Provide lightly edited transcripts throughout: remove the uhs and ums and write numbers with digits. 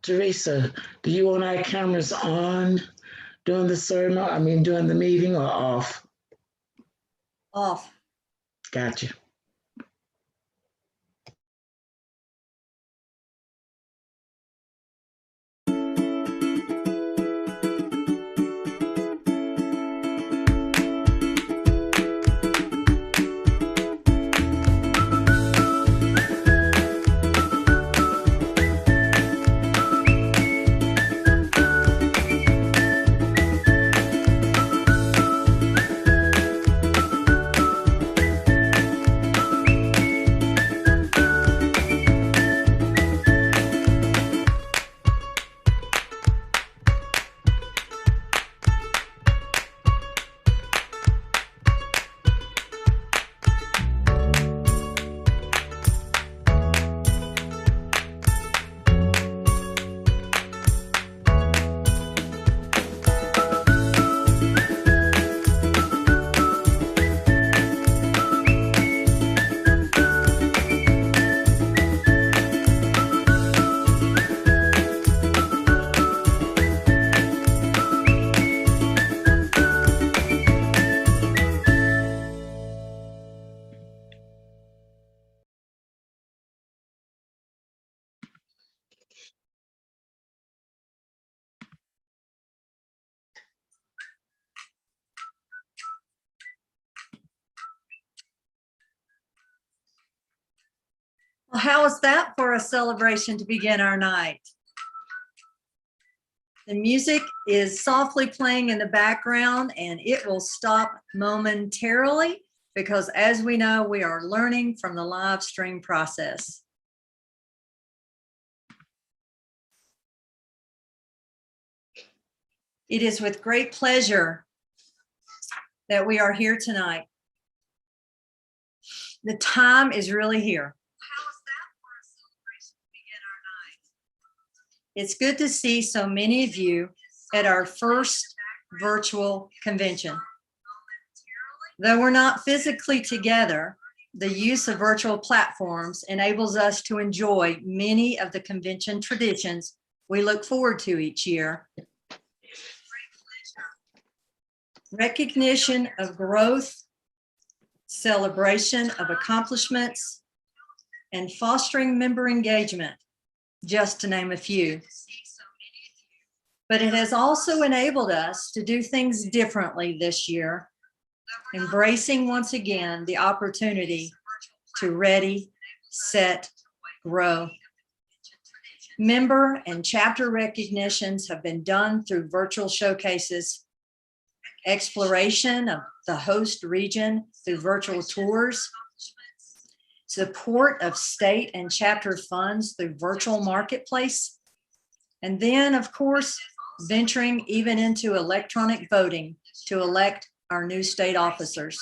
Teresa, do you want our cameras on during the ceremony? I mean, during the meeting or off? Off. Gotcha. Well, how is that for a celebration to begin our night? The music is softly playing in the background and it will stop momentarily because, as we know, we are learning from the live stream process. It is with great pleasure that we are here tonight. The time is really here. It's good to see so many of you at our first virtual convention. Though we're not physically together, the use of virtual platforms enables us to enjoy many of the convention traditions we look forward to each year. Recognition of growth, celebration of accomplishments, and fostering member engagement, just to name a few. But it has also enabled us to do things differently this year, embracing once again the opportunity to ready, set, grow. Member and chapter recognitions have been done through virtual showcases, exploration of the host region through virtual tours, support of state and chapter funds through virtual marketplace, and then, of course, venturing even into electronic voting to elect our new state officers.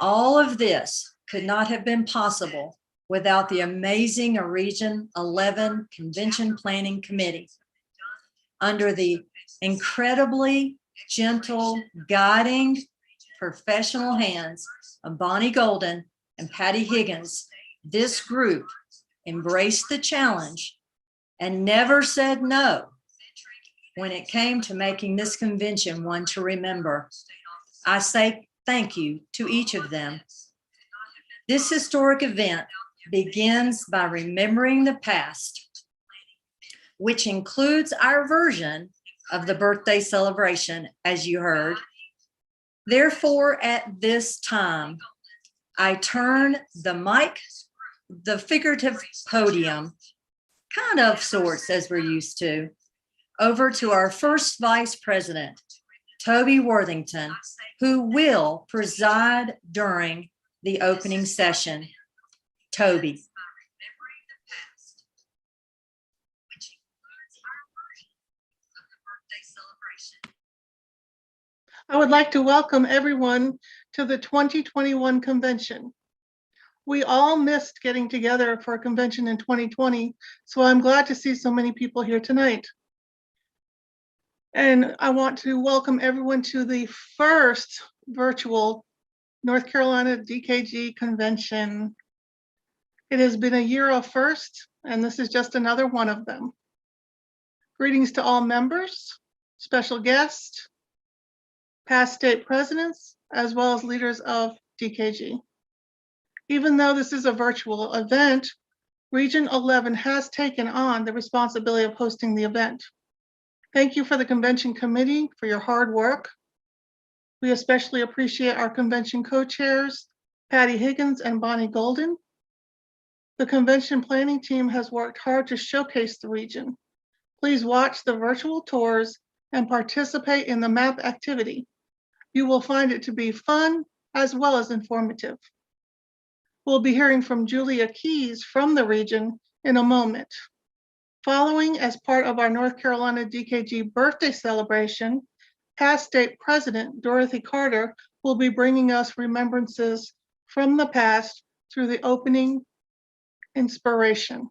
All of this could not have been possible without the amazing Region 11 Convention Planning Committee. Under the incredibly gentle, guiding, professional hands of Bonnie Golden and Patty Higgins, this group embraced the challenge and never said no when it came to making this convention one to remember. I say thank you to each of them. This historic event begins by remembering the past, which includes our version of the birthday celebration, as you heard. Therefore, at this time, I turn the mic, the figurative podium, kind of sorts as we're used to, over to our first vice president, Toby Worthington, who will preside during the opening session. Toby. I would like to welcome everyone to the 2021 convention. We all missed getting together for a convention in 2020, so I'm glad to see so many people here tonight. And I want to welcome everyone to the first virtual North Carolina DKG convention. It has been a year of firsts, and this is just another one of them. Greetings to all members, special guests, past state presidents, as well as leaders of DKG. Even though this is a virtual event, Region 11 has taken on the responsibility of hosting the event. Thank you for the convention committee for your hard work. We especially appreciate our convention co-chairs, Patty Higgins and Bonnie Golden. The convention planning team has worked hard to showcase the region. Please watch the virtual tours and participate in the map activity. You will find it to be fun as well as informative. We'll be hearing from Julia Keys from the region in a moment. Following, as part of our North Carolina DKG birthday celebration, past state president Dorothy Carter will be bringing us remembrances from the past through the opening inspiration.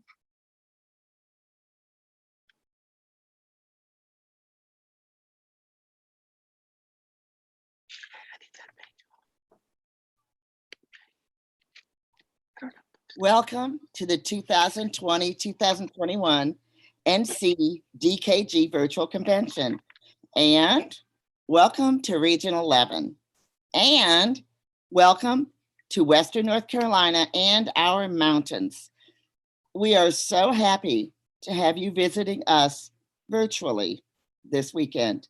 Welcome to the 2020-2021 NC DKG Virtual Convention, and welcome to Region 11, and welcome to Western North Carolina and our mountains. We are so happy to have you visiting us virtually this weekend.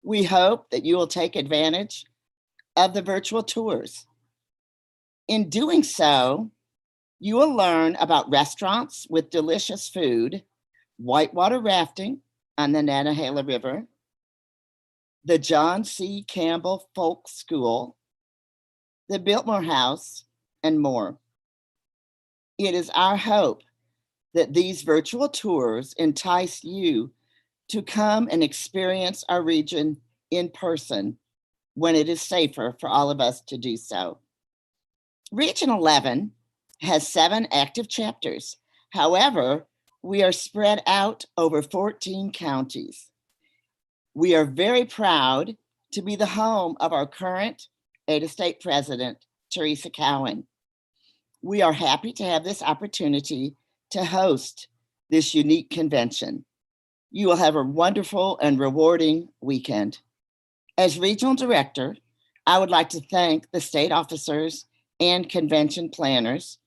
We hope that you will take advantage of the virtual tours. In doing so, you will learn about restaurants with delicious food, whitewater rafting on the Nantahala River, the John C. Campbell Folk School, the Biltmore House, and more. It is our hope that these virtual tours entice you to come and experience our region in person when it is safer for all of us to do so. Region 11 has 7 active chapters. However, we are spread out over 14 counties. We are very proud to be the home of our current Ada State President, Teresa Cowan. We are happy to have this opportunity to host this unique convention. You will have a wonderful and rewarding weekend. As Regional Director, I would like to thank the state officers and convention planners,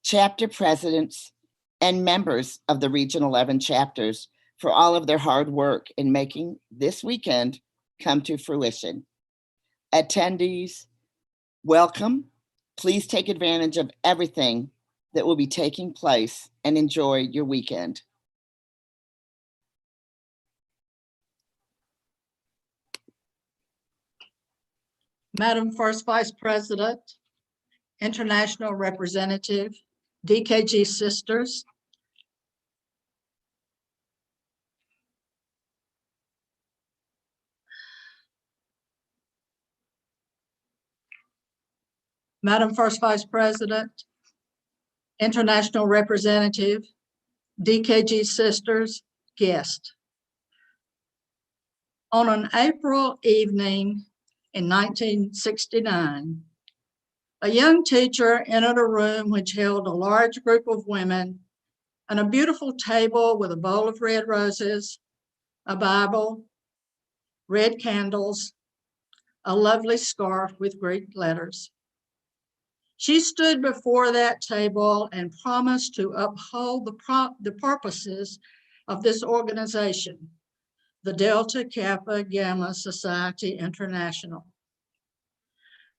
chapter presidents, and members of the Region 11 chapters for all of their hard work in making this weekend come to fruition. Attendees, welcome. Please take advantage of everything that will be taking place and enjoy your weekend. Madam First Vice President, International Representative, DKG Sisters, Madam First Vice President, International Representative, DKG Sisters, guest. On an April evening in 1969, a young teacher entered a room which held a large group of women and a beautiful table with a bowl of red roses, a Bible, red candles, a lovely scarf with Greek letters. She stood before that table and promised to uphold the purposes of this organization, the Delta Kappa Gamma Society International.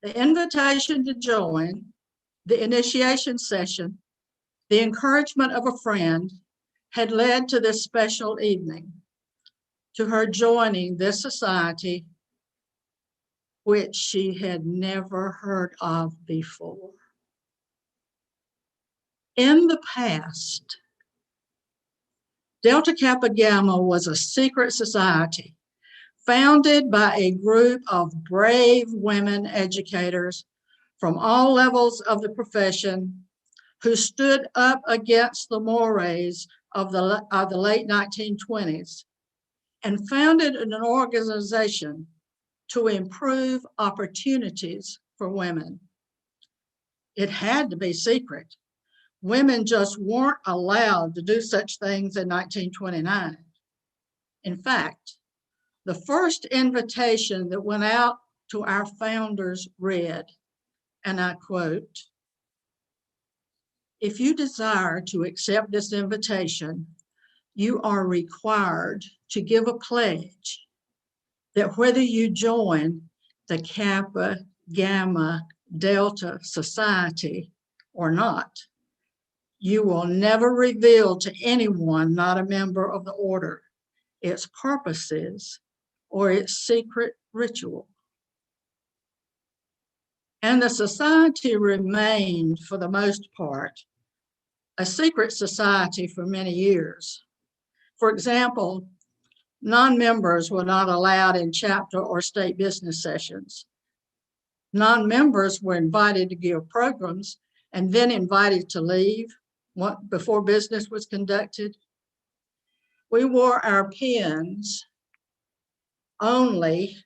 The invitation to join, the initiation session, the encouragement of a friend had led to this special evening, to her joining this society, which she had never heard of before. In the past, Delta Kappa Gamma was a secret society founded by a group of brave women educators from all levels of the profession who stood up against the mores of the late 1920s and founded an organization to improve opportunities for women. It had to be secret. Women just weren't allowed to do such things in 1929. In fact, the first invitation that went out to our founders read, and I quote, "If you desire to accept this invitation, you are required to give a pledge that whether you join the Kappa, Gamma, Delta Society or not, you will never reveal to anyone not a member of the order its purposes or its secret ritual." And the society remained, for the most part, a secret society for many years. For example, non-members were not allowed in chapter or state business sessions. Non-members were invited to give programs and then invited to leave before business was conducted. We wore our pins only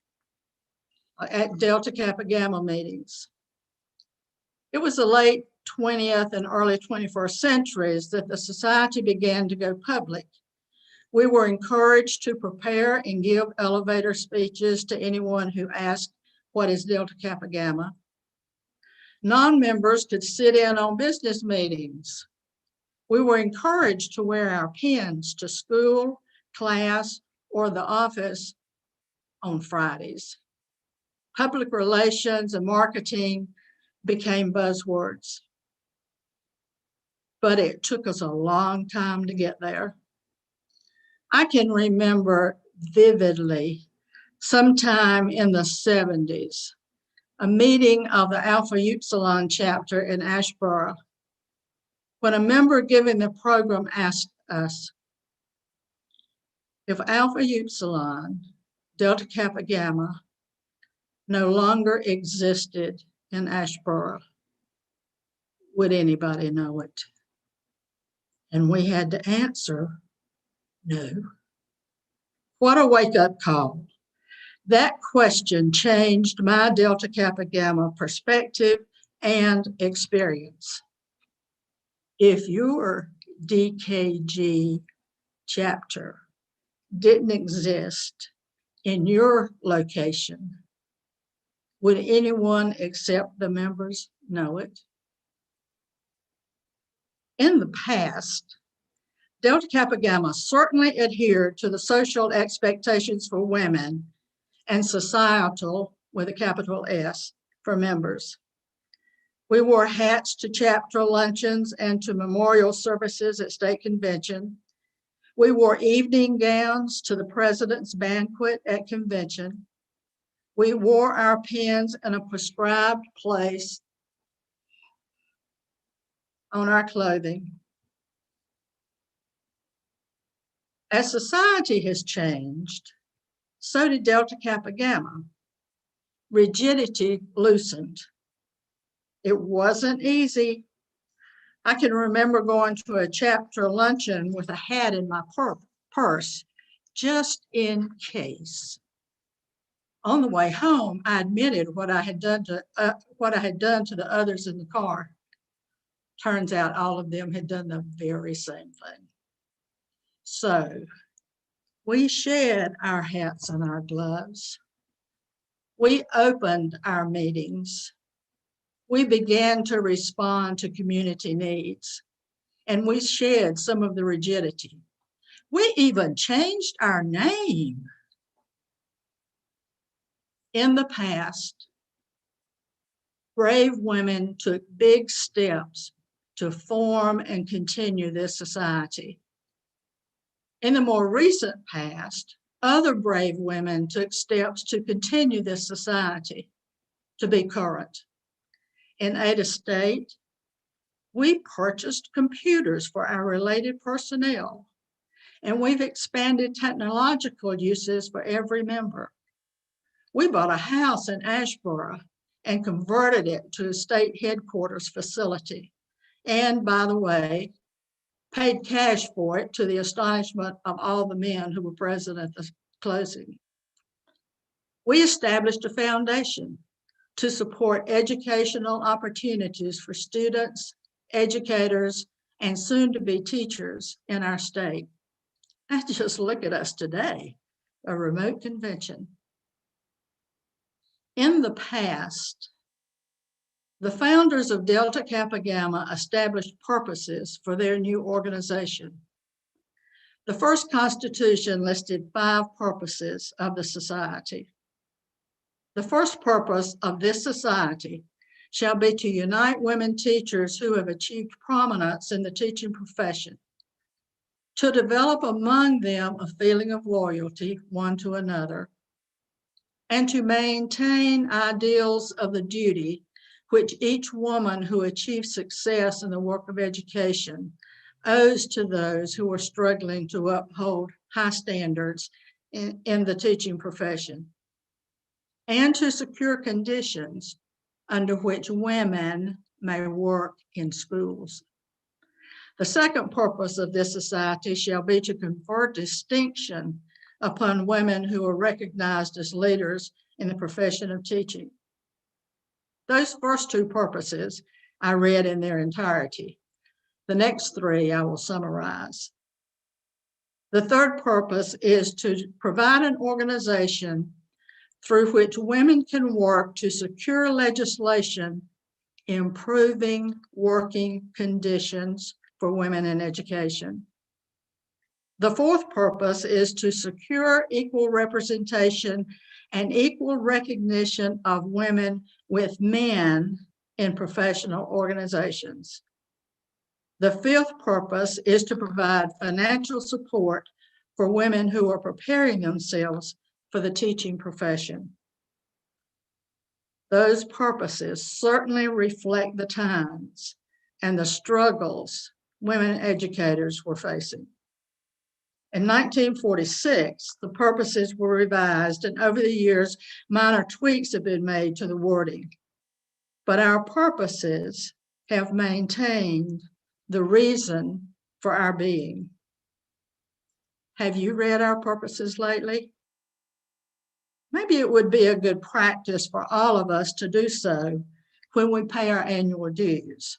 at Delta Kappa Gamma meetings. It was the late 20th and early 21st centuries that the society began to go public. We were encouraged to prepare and give elevator speeches to anyone who asked, "What is Delta Kappa Gamma?" Non-members could sit in on business meetings. We were encouraged to wear our pins to school, class, or the office on Fridays. Public relations and marketing became buzzwords, but it took us a long time to get there. I can remember vividly, sometime in the 70s, a meeting of the Alpha Upsilon chapter in Asheboro, when a member giving the program asked us, if Alpha Upsilon, Delta Kappa Gamma, no longer existed in Asheboro, would anybody know it? And we had to answer, no. What a wake-up call. That question changed my Delta Kappa Gamma perspective and experience. If your DKG chapter didn't exist in your location, would anyone except the members know it? In the past, Delta Kappa Gamma certainly adhered to the social expectations for women and societal, with a capital S, for members. We wore hats to chapter luncheons and to memorial services at state convention. We wore evening gowns to the president's banquet at convention. We wore our pins in a prescribed place on our clothing. As society has changed, so did Delta Kappa Gamma. Rigidity loosened. It wasn't easy. I can remember going to a chapter luncheon with a hat in my purse, just in case. On the way home, I admitted what I had done to the others in the car. Turns out all of them had done the very same thing. So we shed our hats and our gloves. We opened our meetings. We began to respond to community needs, and we shed some of the rigidity. We even changed our name. In the past, brave women took big steps to form and continue this society. In the more recent past, other brave women took steps to continue this society, to be current. In Ada State, we purchased computers for our related personnel, and we've expanded technological uses for every member. We bought a house in Asheboro and converted it to a state headquarters facility. And by the way, paid cash for it, to the astonishment of all the men who were present at the closing. We established a foundation to support educational opportunities for students educators, and soon-to-be teachers in our state. And just look at us today, a remote convention. In the past, the founders of Delta Kappa Gamma established purposes for their new organization. The first constitution listed 5 purposes of the society. The first purpose of this society shall be to unite women teachers who have achieved prominence in the teaching profession, to develop among them a feeling of loyalty one to another, and to maintain ideals of the duty which each woman who achieves success in the work of education owes to those who are struggling to uphold high standards in the teaching profession, and to secure conditions under which women may work in schools. The second purpose of this society shall be to confer distinction upon women who are recognized as leaders in the profession of teaching. Those first 2 purposes I read in their entirety. The next 3 I will summarize. The third purpose is to provide an organization through which women can work to secure legislation improving working conditions for women in education. The fourth purpose is to secure equal representation and equal recognition of women with men in professional organizations. The fifth purpose is to provide financial support for women who are preparing themselves for the teaching profession. Those purposes certainly reflect the times and the struggles women educators were facing. In 1946, the purposes were revised, and over the years, minor tweaks have been made to the wording. But our purposes have maintained the reason for our being. Have you read our purposes lately? Maybe it would be a good practice for all of us to do so when we pay our annual dues,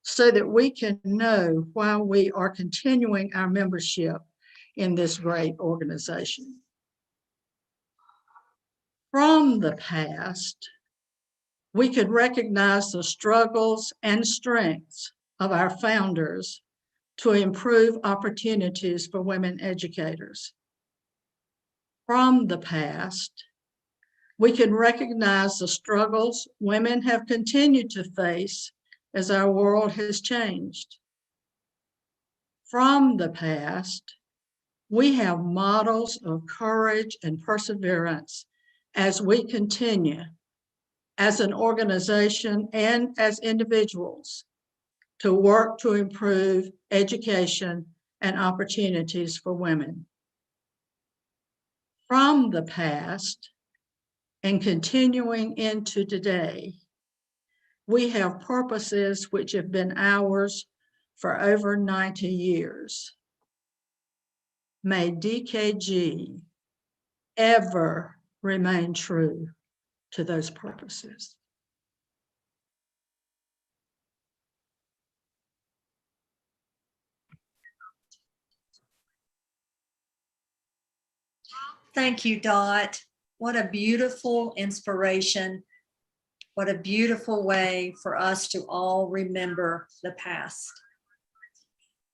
so that we can know why we are continuing our membership in this great organization. From the past, we could recognize the struggles and strengths of our founders to improve opportunities for women educators. From the past, we can recognize the struggles women have continued to face as our world has changed. From the past, we have models of courage and perseverance as we continue as an organization and as individuals to work to improve education and opportunities for women. From the past and continuing into today, we have purposes which have been ours for over 90 years. May DKG ever remain true to those purposes. Thank you, Dot. What a beautiful inspiration. What a beautiful way for us to all remember the past.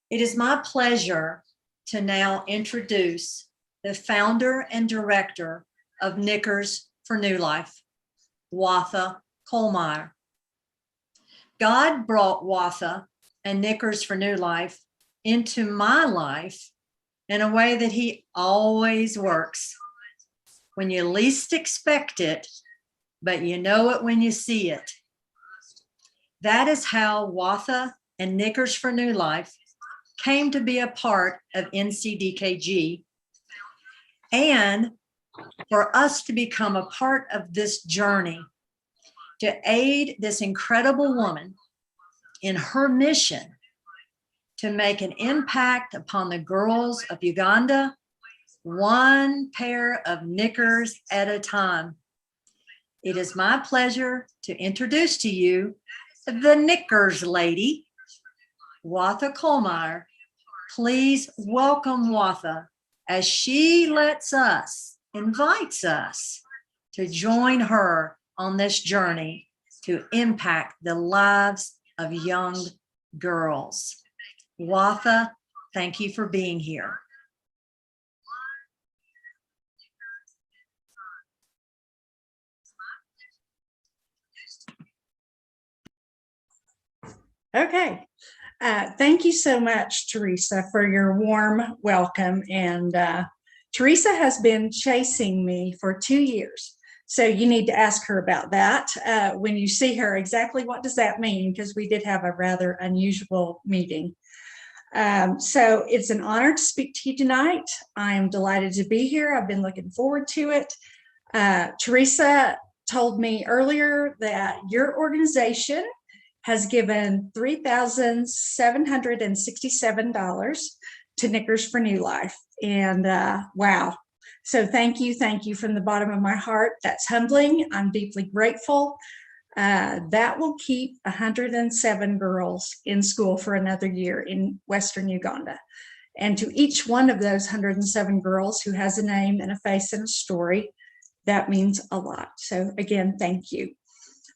It is my pleasure to now introduce the founder and director of Knickers for New Life, Watha Kohlmeyer. God brought Watha and Knickers for New Life into my life in a way that he always works. When you least expect it, but you know it when you see it. That is how Watha and Knickers for New Life came to be a part of NCDKG, and for us to become a part of this journey to aid this incredible woman in her mission to make an impact upon the girls of Uganda, one pair of knickers at a time. It is my pleasure to introduce to you the Knickers lady, Watha Kohlmeyer, please welcome Watha as she invites us to join her on this journey to impact the lives of young girls. Watha, thank you for being here. Okay. Thank you so much, Teresa, for your warm welcome. And Teresa has been chasing me for 2 years. So you need to ask her about that. When you see her, exactly what does that mean? Because we did have a rather unusual meeting. So it's an honor to speak to you tonight. I am delighted to be here. I've been looking forward to it. Teresa told me earlier that your organization has given $3,767 to Knickers for New Life. And wow. So thank you from the bottom of my heart. That's humbling. I'm deeply grateful. That will keep 107 girls in school for another year in Western Uganda. And to each one of those 107 girls who has a name and a face and a story, that means a lot. So again, thank you.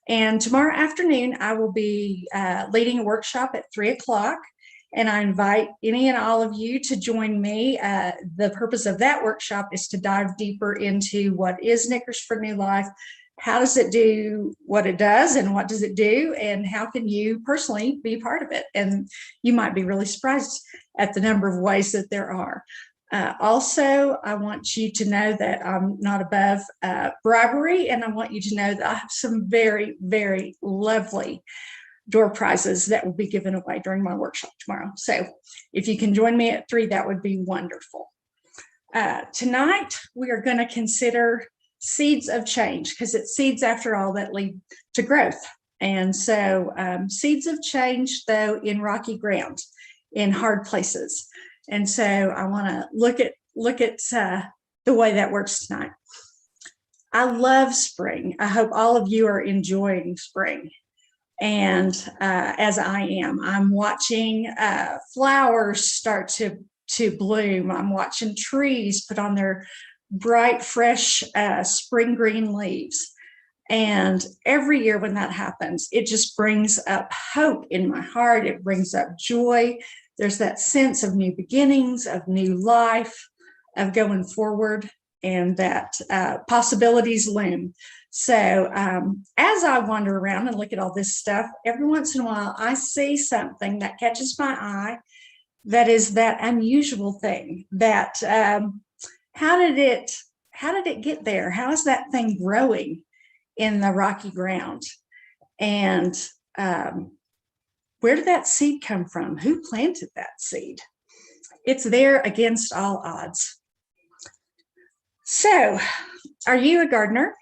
And tomorrow afternoon, I will be leading a workshop at 3:00. And I invite any and all of you to join me. The purpose of that workshop is to dive deeper into what is Knickers for New Life, how does it do what it does, and what does it do, and how can you personally be part of it? And you might be really surprised at the number of ways that there are. Also, I want you to know that I'm not above bribery, and I want you to know that I have some very, very lovely door prizes that will be given away during my workshop tomorrow. So if you can join me at 3, that would be wonderful. Tonight, we are going to consider seeds of change, because it's seeds, after all, that lead to growth. And so seeds of change, though, in rocky ground, in hard places. And so I want to look at the way that works tonight. I love spring. I hope all of you are enjoying spring. And as I am, I'm watching flowers start to bloom. I'm watching trees put on their bright, fresh spring green leaves. And every year when that happens, it just brings up hope in my heart. It brings up joy. There's that sense of new beginnings, of new life, of going forward, and that possibilities loom. So as I wander around and look at all this stuff, every once in a while, I see something that catches my eye that is that unusual thing that how did it get there? How is that thing growing in the rocky ground? And where did that seed come from? Who planted that seed? It's there against all odds. So, are you a gardener?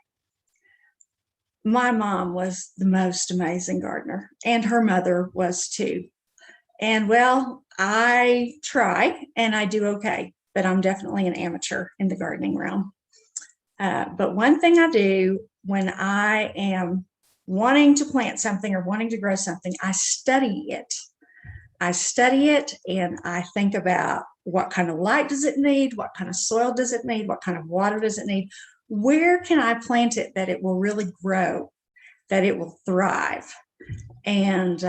My mom was the most amazing gardener, and her mother was too. And well, I try and I do okay, but I'm definitely an amateur in the gardening realm. But one thing I do when I am wanting to plant something or wanting to grow something, I study it. I study it and I think about what kind of light does it need? What kind of soil does it need? What kind of water does it need? Where can I plant it that it will really grow, that it will thrive? And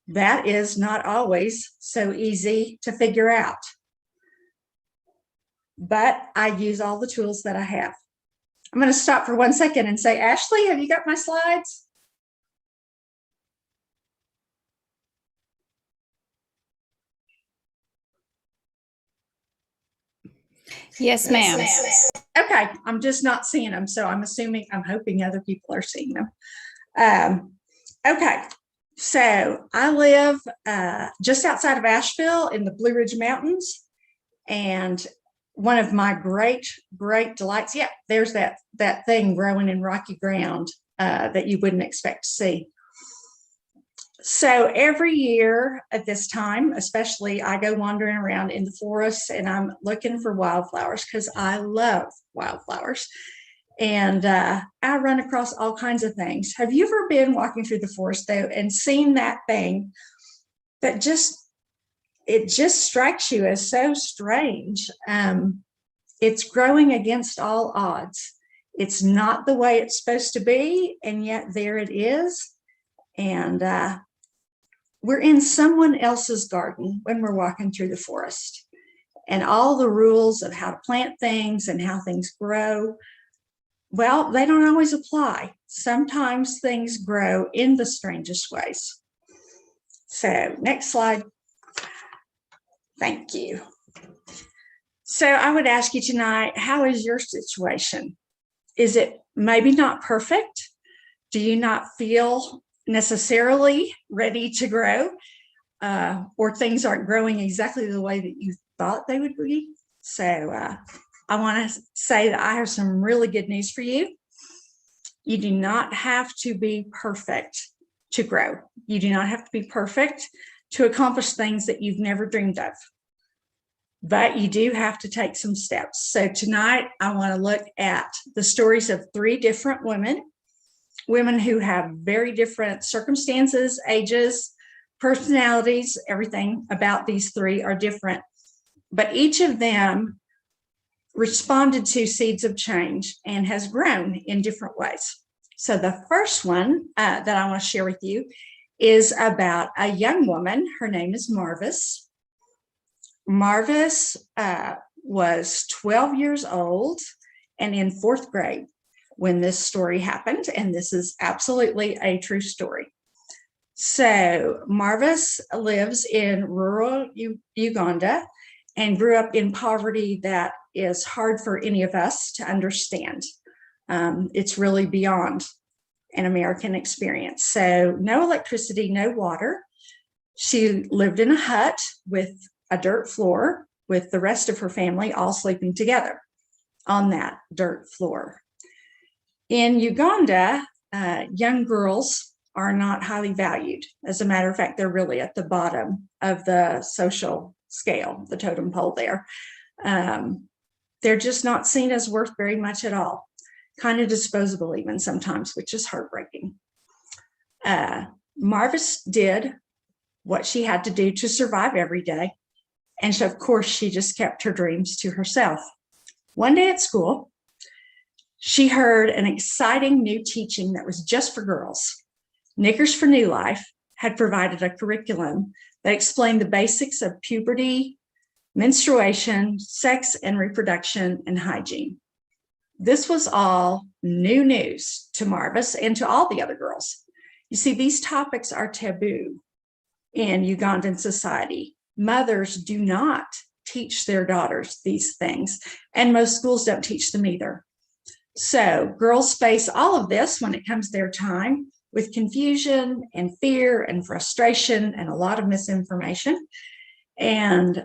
that is not always so easy to figure out. But I use all the tools that I have. I'm going to stop for 1 second and say, Ashley, have you got my slides? Yes, ma'am. Okay, I'm just not seeing them, so I'm hoping other people are seeing them. Okay, so I live just outside of Asheville in the Blue Ridge Mountains, and one of my great delights, yeah, there's that thing growing in rocky ground that you wouldn't expect to see. So every year at this time, especially, I go wandering around in the forest and I'm looking for wildflowers because I love wildflowers. And I run across all kinds of things. Have you ever been walking through the forest though and seen that thing that it just strikes you as so strange. It's growing against all odds. It's not the way it's supposed to be, and yet there it is. And we're in someone else's garden when we're walking through the forest. And all the rules of how to plant things and how things grow, well, they don't always apply. Sometimes things grow in the strangest ways. So next slide. Thank you. So I would ask you tonight, how is your situation? Is it maybe not perfect? Do you not feel necessarily ready to grow? Or things aren't growing exactly the way that you thought they would be? So I want to say that I have some really good news for you. You do not have to be perfect to grow. You do not have to be perfect to accomplish things that you've never dreamed of. But you do have to take some steps. So tonight, I want to look at the stories of 3 different women who have very different circumstances, ages, personalities. Everything about these 3 are different. But each of them responded to seeds of change and has grown in different ways. So the first one that I want to share with you is about a young woman. Her name is Marvis. Marvis was 12 years old and in 4th grade when this story happened, and this is absolutely a true story. So Marvis lives in rural Uganda and grew up in poverty that is hard for any of us to understand. It's really beyond an American experience. So no electricity, no water. She lived in a hut with a dirt floor with the rest of her family all sleeping together on that dirt floor. In Uganda, young girls are not highly valued. As a matter of fact, they're really at the bottom of the social scale, the totem pole there. They're just not seen as worth very much at all, kind of disposable even sometimes, which is heartbreaking. Marvis did what she had to do to survive every day. And so, of course, she just kept her dreams to herself. One day at school, she heard an exciting new teaching that was just for girls. Knickers for New Life had provided a curriculum that explained the basics of puberty, menstruation, sex and reproduction, and hygiene. This was all new news to Marvis and to all the other girls. You see, these topics are taboo in Ugandan society. Mothers do not teach their daughters these things, and most schools don't teach them either. So girls face all of this when it comes their time with confusion and fear and frustration and a lot of misinformation. And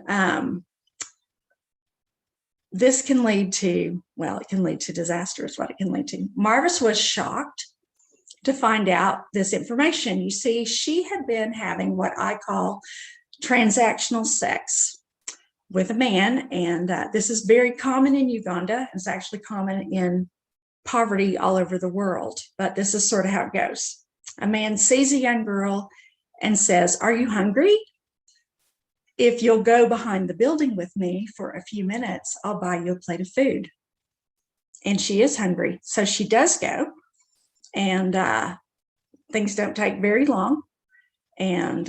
this can lead to, well, it can lead to disaster is what it can lead to. Marvis was shocked to find out this information. You see, she had been having what I call transactional sex with a man, and this is very common in Uganda. It's actually common in poverty all over the world, but this is sort of how it goes. A man sees a young girl and says, "Are you hungry? If you'll go behind the building with me for a few minutes, I'll buy you a plate of food." And she is hungry, so she does go, and things don't take very long, and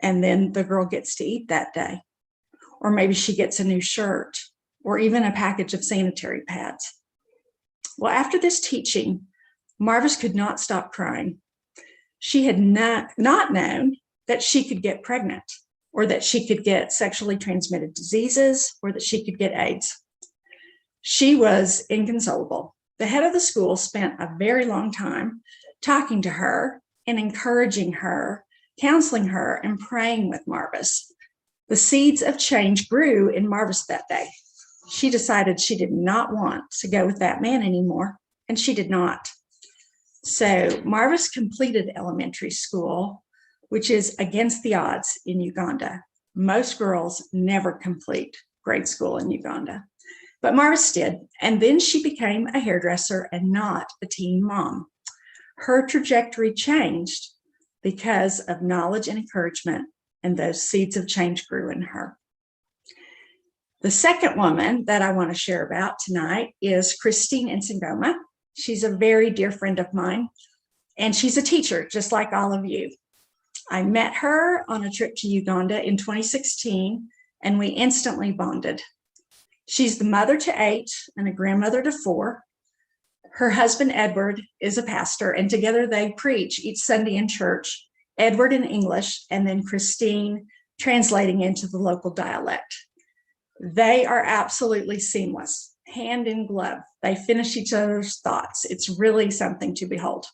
then the girl gets to eat that day, or maybe she gets a new shirt, or even a package of sanitary pads. Well, after this teaching, Marvis could not stop crying. She had not known that she could get pregnant, or that she could get sexually transmitted diseases, or that she could get AIDS. She was inconsolable. The head of the school spent a very long time talking to her and encouraging her, counseling her, and praying with Marvis. The seeds of change grew in Marvis that day. She decided she did not want to go with that man anymore, and she did not. So Marvis completed elementary school, which is against the odds in Uganda. Most girls never complete grade school in Uganda, but Marvis did. And then she became a hairdresser and not a teen mom. Her trajectory changed. because of knowledge and encouragement, and those seeds of change grew in her. The second woman that I want to share about tonight is Christine Nsingoma. She's a very dear friend of mine, and she's a teacher, just like all of you. I met her on a trip to Uganda in 2016, and we instantly bonded. She's the mother to 8 and a grandmother to 4. Her husband, Edward, is a pastor, and together they preach each Sunday in church, Edward in English, and then Christine translating into the local dialect. They are absolutely seamless, hand in glove. They finish each other's thoughts. It's really something to behold.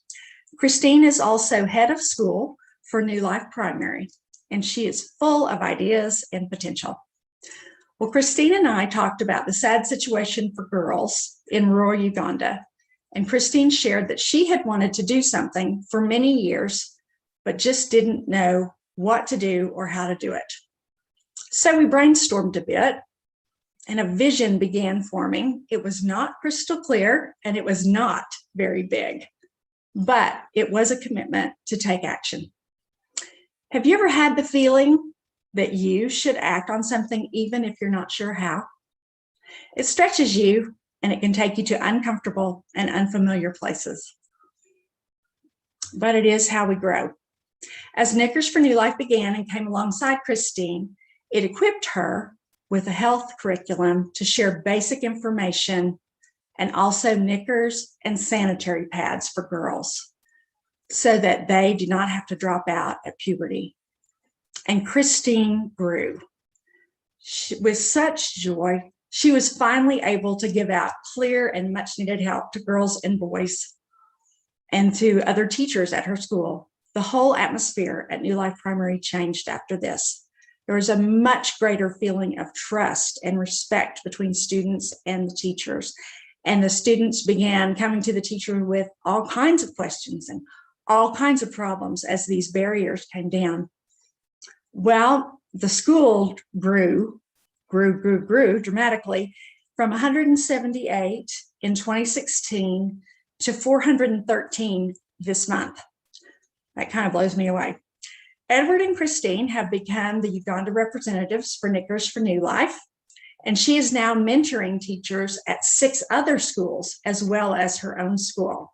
Christine is also head of school for New Life Primary, and she is full of ideas and potential. Well, Christine and I talked about the sad situation for girls in rural Uganda, and Christine shared that she had wanted to do something for many years, but just didn't know what to do or how to do it. So we brainstormed a bit, and a vision began forming. It was not crystal clear, and it was not very big, but it was a commitment to take action. Have you ever had the feeling that you should act on something even if you're not sure how? It stretches you, and it can take you to uncomfortable and unfamiliar places. But it is how we grow. As Knickers for New Life began and came alongside Christine, it equipped her with a health curriculum to share basic information and also knickers and sanitary pads for girls so that they do not have to drop out at puberty. And Christine grew. With such joy, she was finally able to give out clear and much needed help to girls and boys and to other teachers at her school. The whole atmosphere at New Life Primary changed after this. There was a much greater feeling of trust and respect between students and the teachers. And the students began coming to the teacher with all kinds of questions and all kinds of problems as these barriers came down. Well, the school grew dramatically from 178 in 2016 to 413 this month. That kind of blows me away. Edward and Christine have become the Uganda representatives for Knickers for New Life, and she is now mentoring teachers at 6 other schools as well as her own school.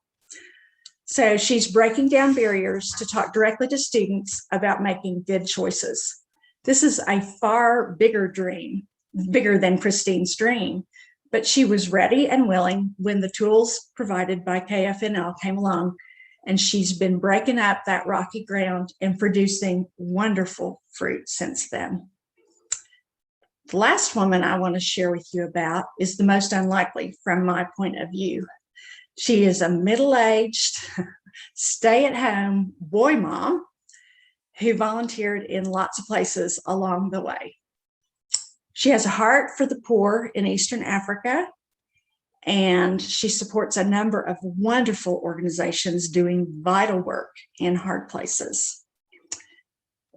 So she's breaking down barriers to talk directly to students about making good choices. This is a far bigger dream, bigger than Christine's dream, but she was ready and willing when the tools provided by KFNL came along, and she's been breaking up that rocky ground and producing wonderful fruit since then. The last woman I want to share with you about is the most unlikely from my point of view. She is a middle-aged, stay-at-home boy mom who volunteered in lots of places along the way. She has a heart for the poor in Eastern Africa, and she supports a number of wonderful organizations doing vital work in hard places.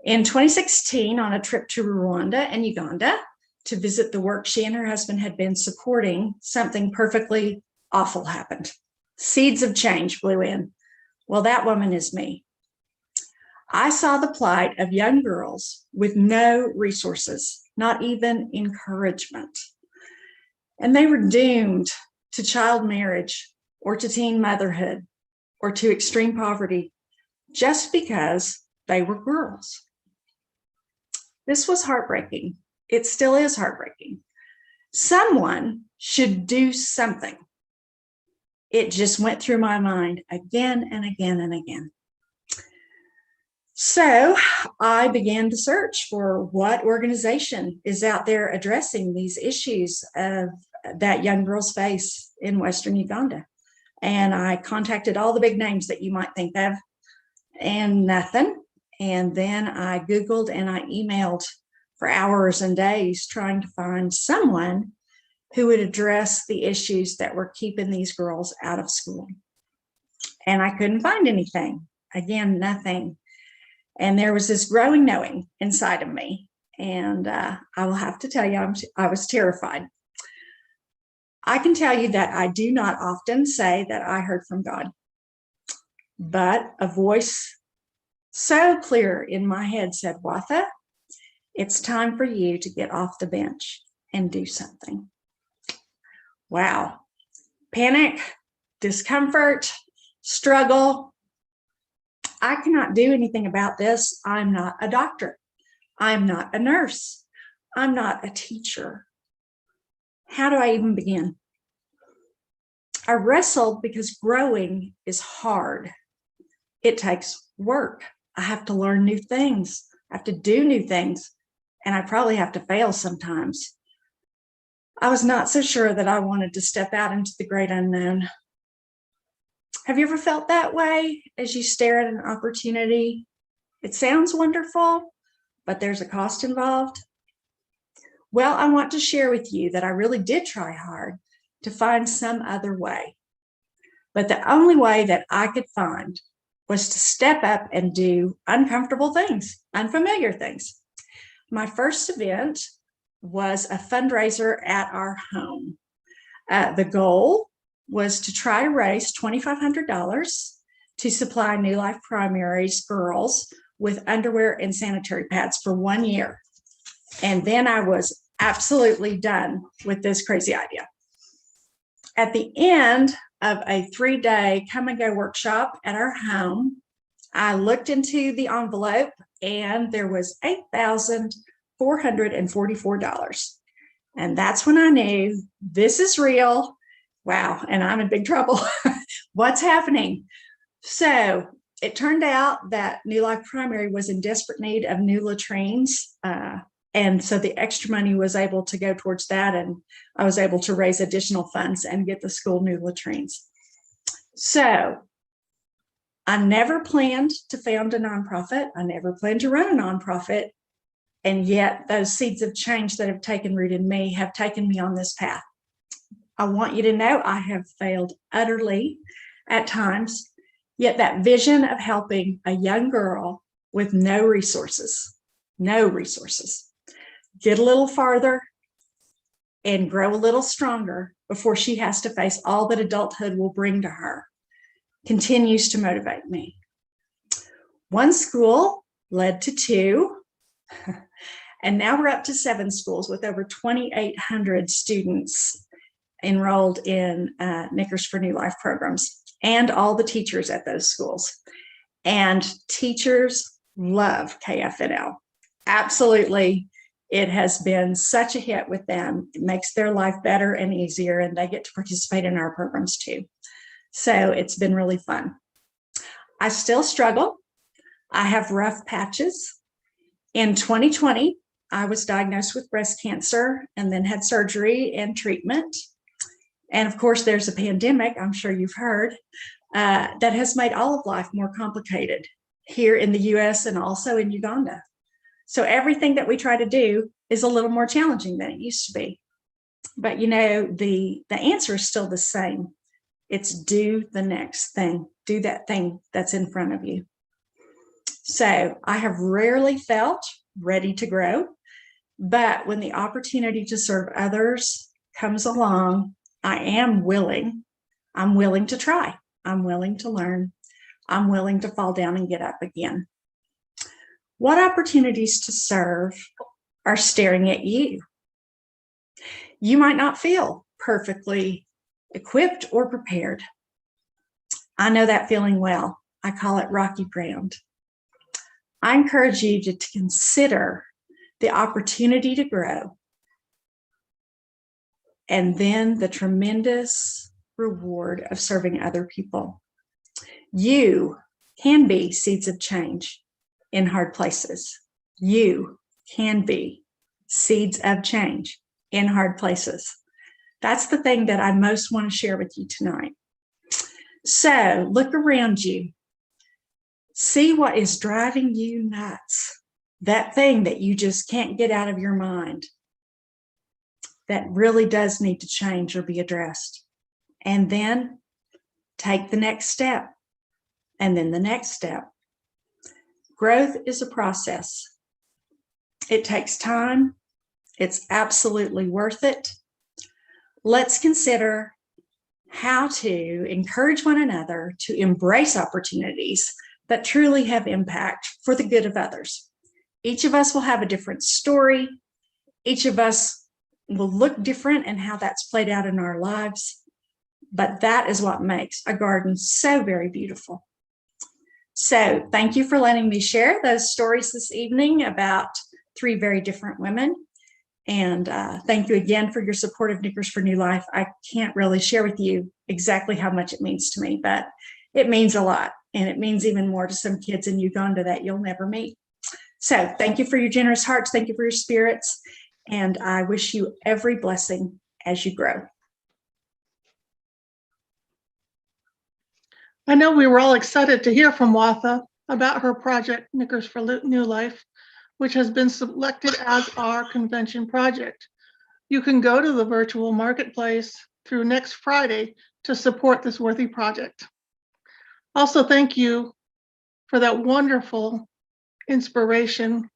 In 2016, on a trip to Rwanda and Uganda to visit the work she and her husband had been supporting, something perfectly awful happened. Seeds of change blew in. Well, that woman is me. I saw the plight of young girls with no resources, not even encouragement. And they were doomed to child marriage or to teen motherhood or to extreme poverty just because they were girls. This was heartbreaking. It still is heartbreaking. Someone should do something. It just went through my mind again and again and again. So I began to search for what organization is out there addressing these issues that young girls face in Western Uganda. And I contacted all the big names that you might think of, and nothing. And then I Googled and I emailed for hours and days trying to find someone who would address the issues that were keeping these girls out of school. And I couldn't find anything. Again, nothing. And there was this growing knowing inside of me. And I will have to tell you, I was terrified. I can tell you that I do not often say that I heard from God, but a voice so clear in my head said, Watha, it's time for you to get off the bench and do something. Wow. Panic, discomfort, struggle. I cannot do anything about this. I'm not a doctor. I'm not a nurse. I'm not a teacher. How do I even begin? I wrestled because growing is hard. It takes work. I have to learn new things. I have to do new things. And I probably have to fail sometimes. I was not so sure that I wanted to step out into the great unknown. Have you ever felt that way as you stare at an opportunity? It sounds wonderful, but there's a cost involved. Well, I want to share with you that I really did try hard to find some other way. But the only way that I could find was to step up and do uncomfortable things, unfamiliar things. My first event was a fundraiser at our home. The goal was to try to raise $2,500 to supply New Life Primary's girls with underwear and sanitary pads for 1 year. And then I was absolutely done with this crazy idea. At the end of a 3-day come and go workshop at our home, I looked into the envelope and there was $8,444. And that's when I knew this is real. Wow. And I'm in big trouble. What's happening? So it turned out that New Life Primary was in desperate need of new latrines. And so the extra money was able to go towards that. And I was able to raise additional funds and get the school new latrines. So I never planned to found a nonprofit. I never planned to run a nonprofit. And yet those seeds of change that have taken root in me have taken me on this path. I want you to know I have failed utterly at times, yet that vision of helping a young girl with no resources, get a little farther and grow a little stronger before she has to face all that adulthood will bring to her, continues to motivate me. One school led to 2, and now we're up to 7 schools with over 2,800 students enrolled in Knickers for New Life programs, and all the teachers at those schools. And teachers love KFNL. Absolutely. It has been such a hit with them. It makes their life better and easier, and they get to participate in our programs too. So it's been really fun. I still struggle. I have rough patches. In 2020, I was diagnosed with breast cancer and then had surgery and treatment. And of course, there's a pandemic, I'm sure you've heard, that has made all of life more complicated here in the US and also in Uganda. So everything that we try to do is a little more challenging than it used to be. But you know, the answer is still the same. It's do the next thing. Do that thing that's in front of you. So I have rarely felt ready to grow, but when the opportunity to serve others comes along, I am willing. I'm willing to try. I'm willing to learn. I'm willing to fall down and get up again. What opportunities to serve are staring at you? You might not feel perfectly equipped or prepared. I know that feeling well. I call it rocky ground. I encourage you to consider the opportunity to grow and then the tremendous reward of serving other people. You can be seeds of change in hard places. You can be seeds of change in hard places. That's the thing that I most want to share with you tonight. So look around you. See what is driving you nuts. That thing that you just can't get out of your mind that really does need to change or be addressed. And then take the next step. And then the next step. Growth is a process. It takes time. It's absolutely worth it. Let's consider how to encourage one another to embrace opportunities that truly have impact for the good of others. Each of us will have a different story. Each of us will look different in how that's played out in our lives. But that is what makes a garden so very beautiful. So thank you for letting me share those stories this evening about 3 very different women. And thank you again for your support of Knickers for New Life. I can't really share with you exactly how much it means to me, but it means a lot. And it means even more to some kids in Uganda that you'll never meet. So thank you for your generous hearts. Thank you for your spirits. And I wish you every blessing as you grow. I know we were all excited to hear from Watha about her project, Knickers for New Life, which has been selected as our convention project. You can go to the virtual marketplace through next Friday to support this worthy project. Also, thank you for that wonderful inspiration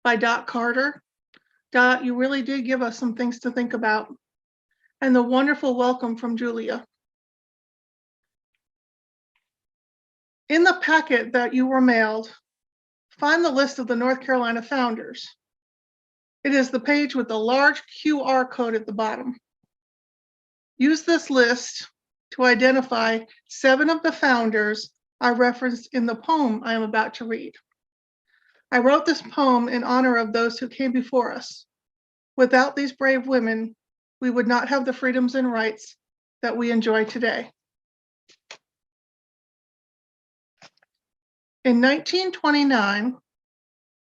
by Dot Carter. Dot, you really did give us some things to think about. And the wonderful welcome from Julia. In the packet that you were mailed, find the list of the North Carolina founders. It is the page with the large QR code at the bottom. Use this list to identify 7 of the founders I referenced in the poem I am about to read. I wrote this poem in honor of those who came before us. Without these brave women, we would not have the freedoms and rights that we enjoy today. In 1929,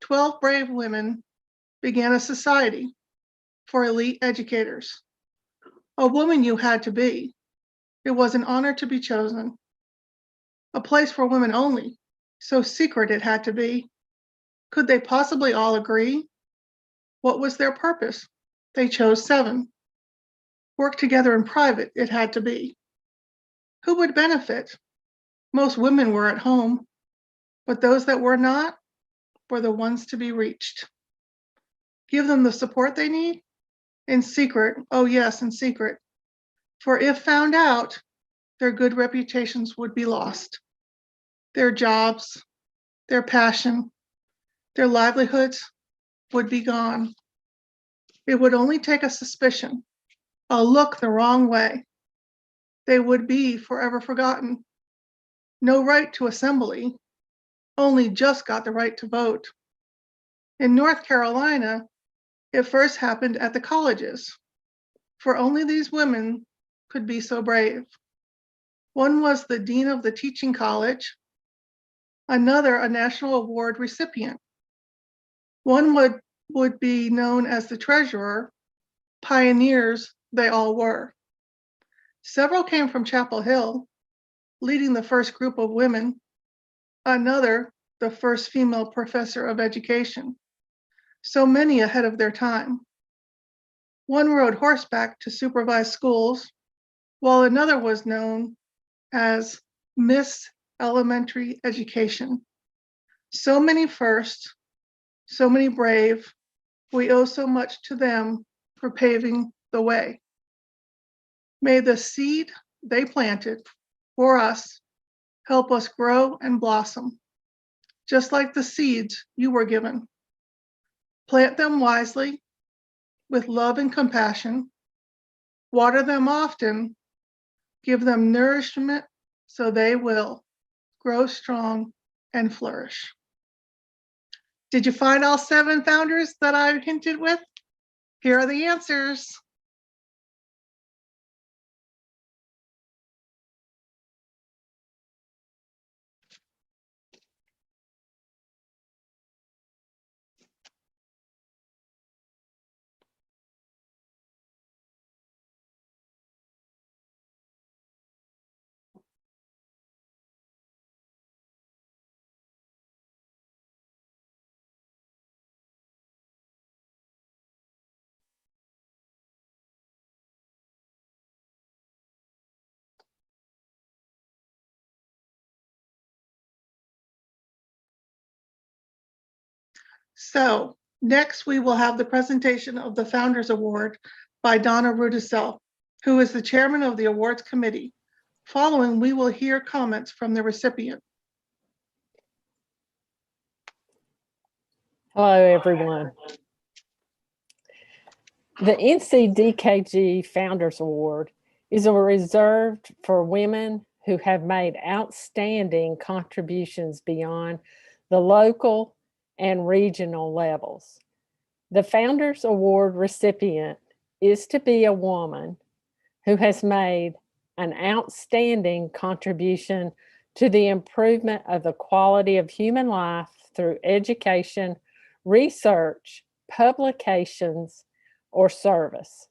12 brave women began a society for elite educators. A woman you had to be. It was an honor to be chosen. A place for women only, so secret it had to be. Could they possibly all agree? What was their purpose? They chose 7. Work together in private, it had to be. Who would benefit? Most women were at home, but those that were not were the ones to be reached. Give them the support they need in secret. Oh yes, in secret. For if found out, their good reputations would be lost. Their jobs, their passion, their livelihoods would be gone. It would only take a suspicion, a look the wrong way. They would be forever forgotten. No right to assembly, only just got the right to vote. In North Carolina, it first happened at the colleges, for only these women could be so brave. One was the dean of the teaching college, another a national award recipient. One would be known as the treasurer. Pioneers they all were. Several came from Chapel Hill, leading the first group of women. Another, the first female professor of education. So many ahead of their time. One rode horseback to supervise schools, while another was known as Miss Elementary Education. So many first, so many brave. We owe so much to them for paving the way. May the seed they planted for us help us grow and blossom, just like the seeds you were given. Plant them wisely with love and compassion. Water them often. Give them nourishment so they will grow strong and flourish. Did you find all 7 founders that I hinted with? Here are the answers. So next we will have the presentation of the Founders Award by Donna Rudisell, who is the chairman of the awards committee. Following, we will hear comments from the recipient. Hello, everyone. The NCDKG Founders Award is reserved for women who have made outstanding contributions beyond the local and regional levels. The Founders Award recipient is to be a woman who has made an outstanding contribution to the improvement of the quality of human life through education, research, publications, or service.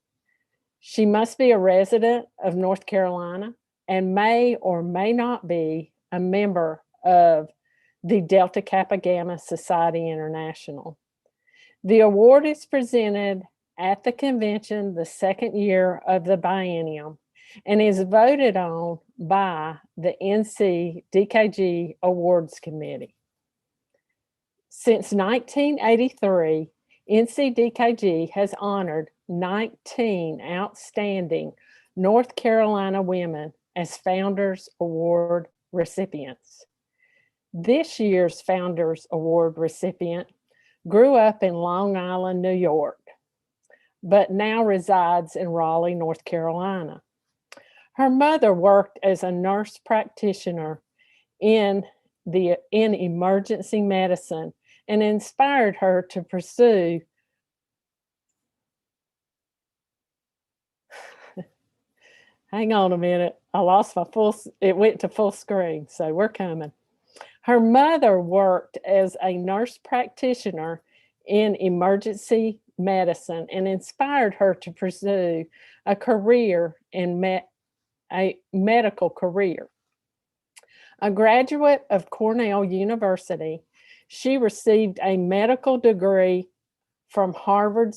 She must be a resident of North Carolina and may or may not be a member of the Delta Kappa Gamma Society International. The award is presented at the convention the second year of the biennium and is voted on by the NCDKG Awards Committee. Since 1983, NCDKG has honored 19 outstanding North Carolina women as Founders Award recipients. This year's Founders Award recipient grew up in Long Island, New York, but now resides in Raleigh, North Carolina. Her mother worked as a nurse practitioner in emergency medicine and inspired her to pursue hang on a minute, I lost my it went to full screen, so we're coming. Her mother worked as a nurse practitioner in emergency medicine and inspired her to pursue a career in a medical career. A graduate of Cornell University, she received a medical degree from from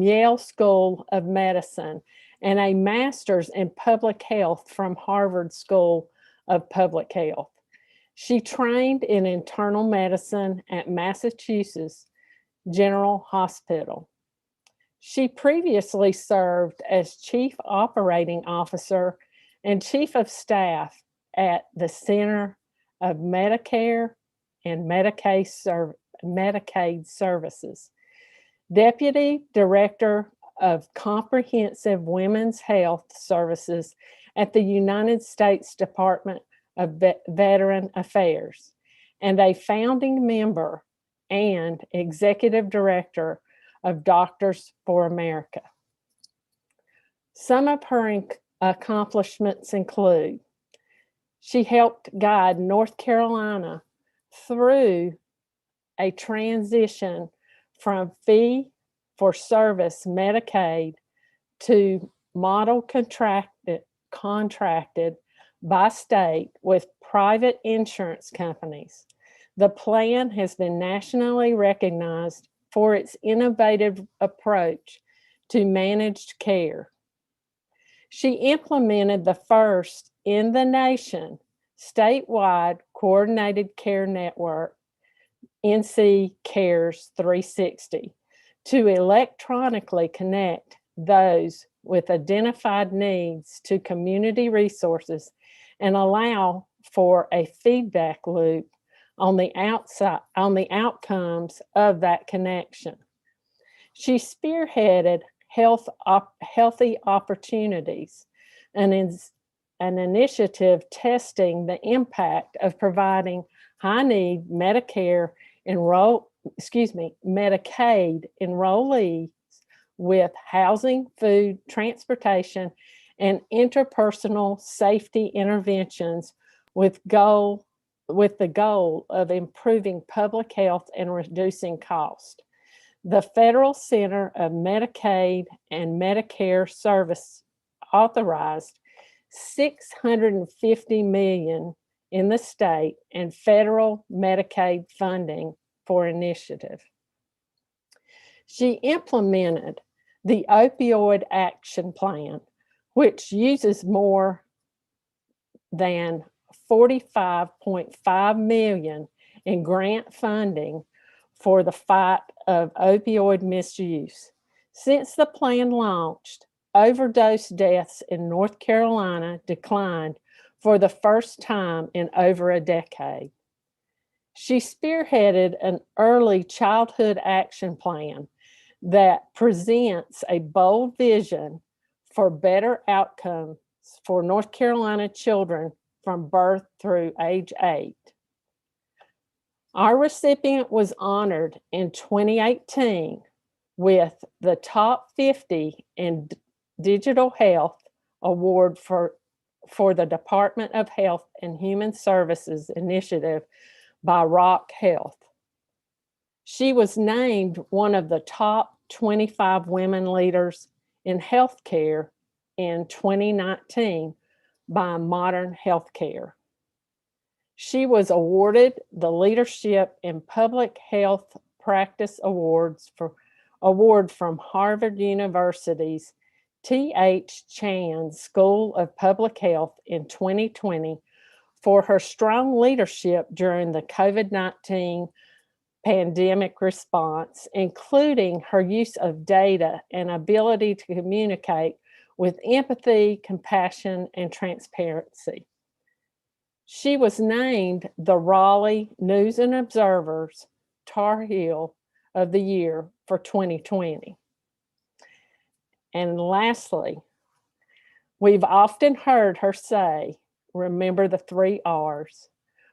Yale School of Medicine and a master's in public health from Harvard School of Public Health. She trained in internal medicine at Massachusetts General Hospital. She previously served as Chief Operating Officer and Chief of Staff at the Center of Medicare and Medicaid Services, Deputy Director of Comprehensive Women's Health Services at the United States Department of Veteran Affairs, and a founding member and Executive Director of Doctors for America. Some of her accomplishments include: she helped guide North Carolina through a transition from fee-for-service Medicaid to model contracted by state with private insurance companies. The plan has been nationally recognized for its innovative approach to managed care. She implemented the first in the nation statewide coordinated care network, NC Cares 360, to electronically connect those with identified needs to community resources and allow for a feedback loop on the outcomes of that connection. She spearheaded Healthy Opportunities, an initiative testing the impact of providing high-need Medicaid enrollees with housing, food, transportation, and interpersonal safety interventions with the goal of improving public health and reducing cost. The Federal Center of Medicaid and Medicare Service authorized $650 million in the state and federal Medicaid funding for initiative. She implemented the Opioid Action Plan, which uses more than $45.5 million in grant funding for the fight of opioid misuse. Since the plan launched, overdose deaths in North Carolina declined for the first time in over a decade. She spearheaded an early childhood action plan that presents a bold vision for better outcomes for North Carolina children from birth through age 8. Our recipient was honored in 2018 with the Top 50 in Digital Health Award for the Department of Health and Human Services initiative by Rock Health. She was named one of the top 25 women leaders in healthcare in 2019 by Modern Healthcare. She was awarded the Leadership in Public Health Practice Award from Harvard University's T.H. Chan School of Public Health in 2020 for her strong leadership during the COVID-19 pandemic response, including her use of data and ability to communicate with empathy, compassion, and transparency. She was named the Raleigh News and Observer's Tar Heel of the Year for 2020. And lastly, we've often heard her say, remember the 3 R's: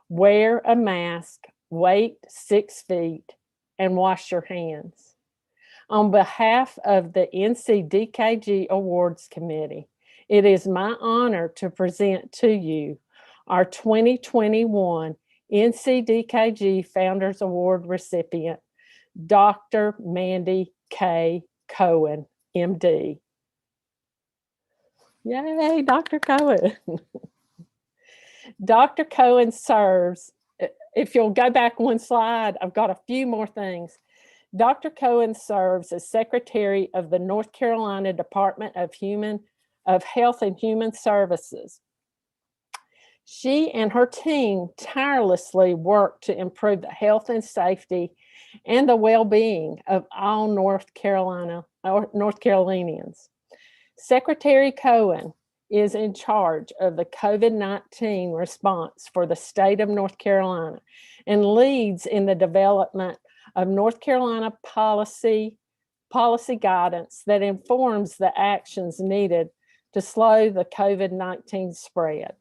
wear a mask, wait 6 feet, and wash your hands. On behalf of the NCDKG Awards Committee, it is my honor to present to you our 2021 NCDKG Founders Award recipient, Dr. Mandy K. Cohen, MD. Yay, Dr. Cohen. Dr. Cohen serves, if you'll go back one slide, I've got a few more things. Dr. Cohen serves as Secretary of the North Carolina Department of Health and Human Services. She and her team tirelessly work to improve the health and safety and the well-being of all North Carolinians. Secretary Cohen is in charge of the COVID-19 response for the state of North Carolina and leads in the development of North Carolina policy guidance that informs the actions needed to slow the COVID-19 spread.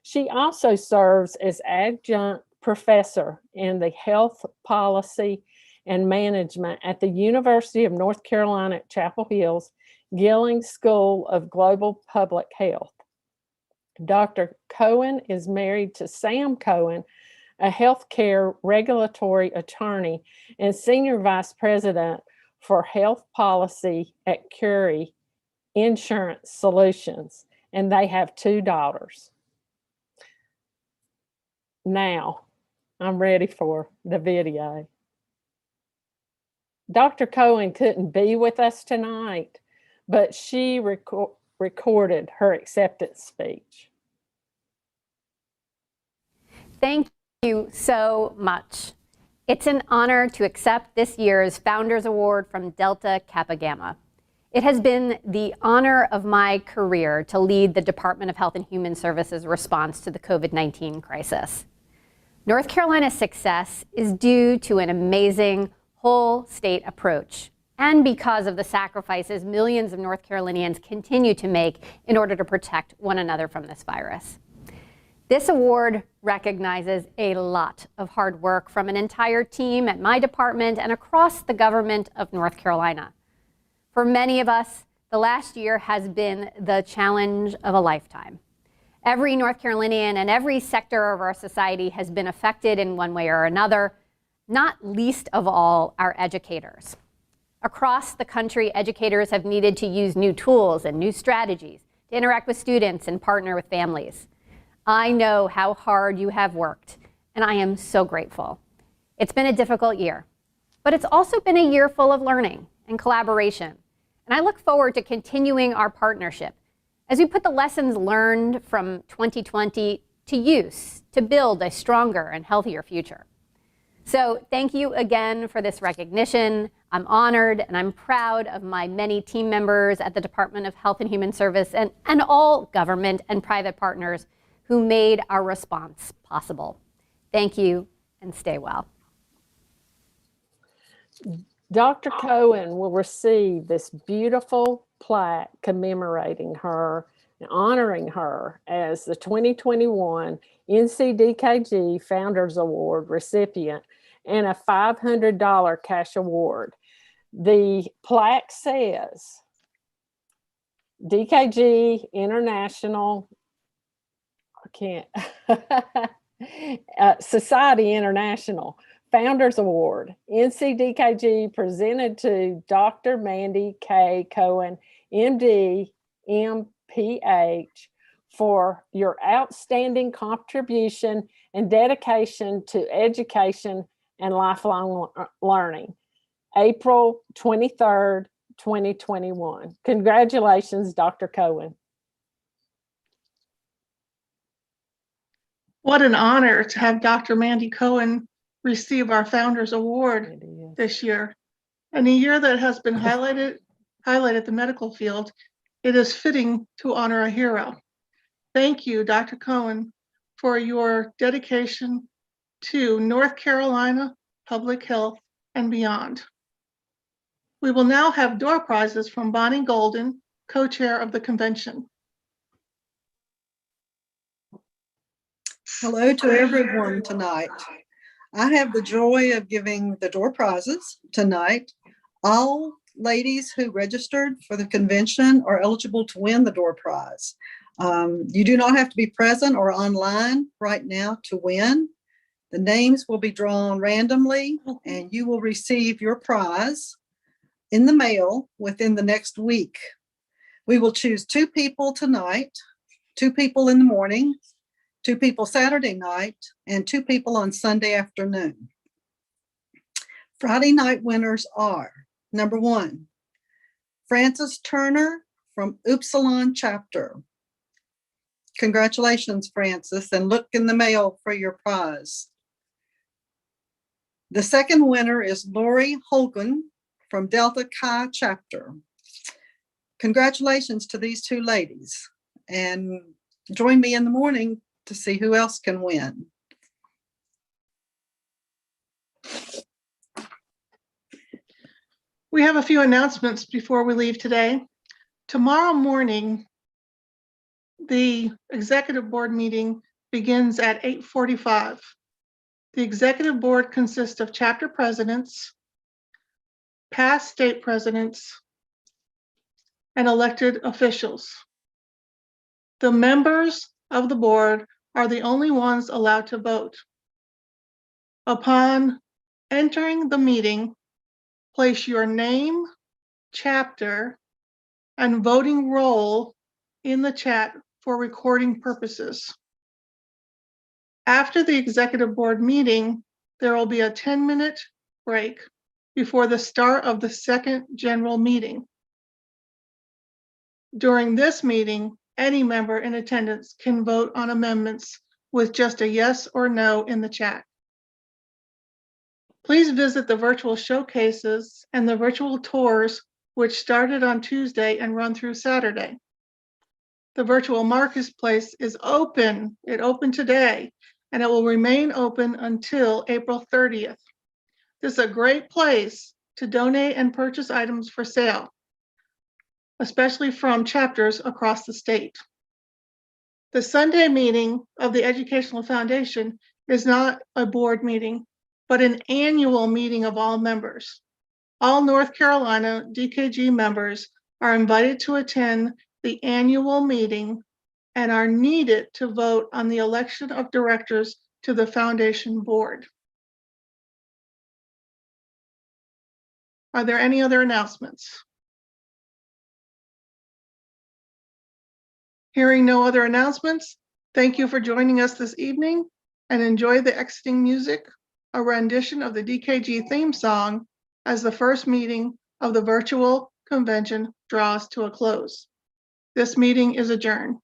She also serves as adjunct professor in the health policy and management at the University of North Carolina at Chapel Hill's Gillings School of Global Public Health. Dr. Cohen is married to Sam Cohen, a healthcare regulatory attorney and senior vice president for health policy at Curie Insurance Solutions, and they have 2 daughters. Now, I'm ready for the video. Dr. Cohen couldn't be with us tonight, but she recorded her acceptance speech. Thank you so much. It's an honor to accept this year's Founders Award from Delta Kappa Gamma. It has been the honor of my career to lead the Department of Health and Human Services response to the COVID-19 crisis. North Carolina's success is due to an amazing whole state approach and because of the sacrifices millions of North Carolinians continue to make in order to protect one another from this virus. This award recognizes a lot of hard work from an entire team at my department and across the government of North Carolina. For many of us, the last year has been the challenge of a lifetime. Every North Carolinian and every sector of our society has been affected in one way or another, not least of all our educators. Across the country, educators have needed to use new tools and new strategies to interact with students and partner with families. I know how hard you have worked, and I am so grateful. It's been a difficult year, but it's also been a year full of learning and collaboration, and I look forward to continuing our partnership as we put the lessons learned from 2020 to use to build a stronger and healthier future. So thank you again for this recognition. I'm honored and I'm proud of my many team members at the Department of Health and Human Service and all government and private partners who made our response possible. Thank you, and stay well. Dr. Cohen will receive this beautiful plaque commemorating her and honoring her as the 2021 NCDKG Founders Award recipient and a $500 cash award. The plaque says, DKG International, Society International Founders Award, NCDKG, presented to Dr. Mandy K. Cohen, MD, MPH, for your outstanding contribution and dedication to education and lifelong learning. April 23rd, 2021. Congratulations, Dr. Cohen. What an honor to have Dr. Mandy Cohen receive our Founders Award this year. In a year that has been highlighted the medical field, it is fitting to honor a hero. Thank you, Dr. Cohen, for your dedication to North Carolina public health and beyond. We will now have door prizes from Bonnie Golden, co-chair of the convention. Hello to everyone tonight. I have the joy of giving the door prizes tonight. All ladies who registered for the convention are eligible to win the door prize. You do not have to be present or online right now to win. The names will be drawn randomly and you will receive your prize in the mail within the next week. We will choose 2 people tonight, 2 people in the morning, 2 people Saturday night, and 2 people on Sunday afternoon. Friday night winners are, number 1, Frances Turner from Upsilon Chapter. Congratulations, Frances, and look in the mail for your prize. The second winner is Lori Hogan from Delta Chi Chapter. Congratulations to these 2 ladies, and join me in the morning to see who else can win. We have a few announcements before we leave today. Tomorrow morning, the executive board meeting begins at 8:45. The executive board consists of chapter presidents, past state presidents, and elected officials. The members of the board are the only ones allowed to vote. Upon entering the meeting, place your name, chapter, and voting role in the chat for recording purposes. After the executive board meeting, there will be a 10-minute break before the start of the second general meeting. During this meeting, any member in attendance can vote on amendments with just a yes or no in the chat. Please visit the virtual showcases and the virtual tours, which started on Tuesday and run through Saturday. The virtual marketplace is open. It opened today, and it will remain open until April 30th. This is a great place to donate and purchase items for sale, especially from chapters across the state. The Sunday meeting of the Educational Foundation is not a board meeting, but an annual meeting of all members. All North Carolina DKG members are invited to attend the annual meeting and are needed to vote on the election of directors to the foundation board. Are there any other announcements? Hearing no other announcements, thank you for joining us this evening, and enjoy the exiting music, a rendition of the DKG theme song as the first meeting of the virtual convention draws to a close. This meeting is adjourned.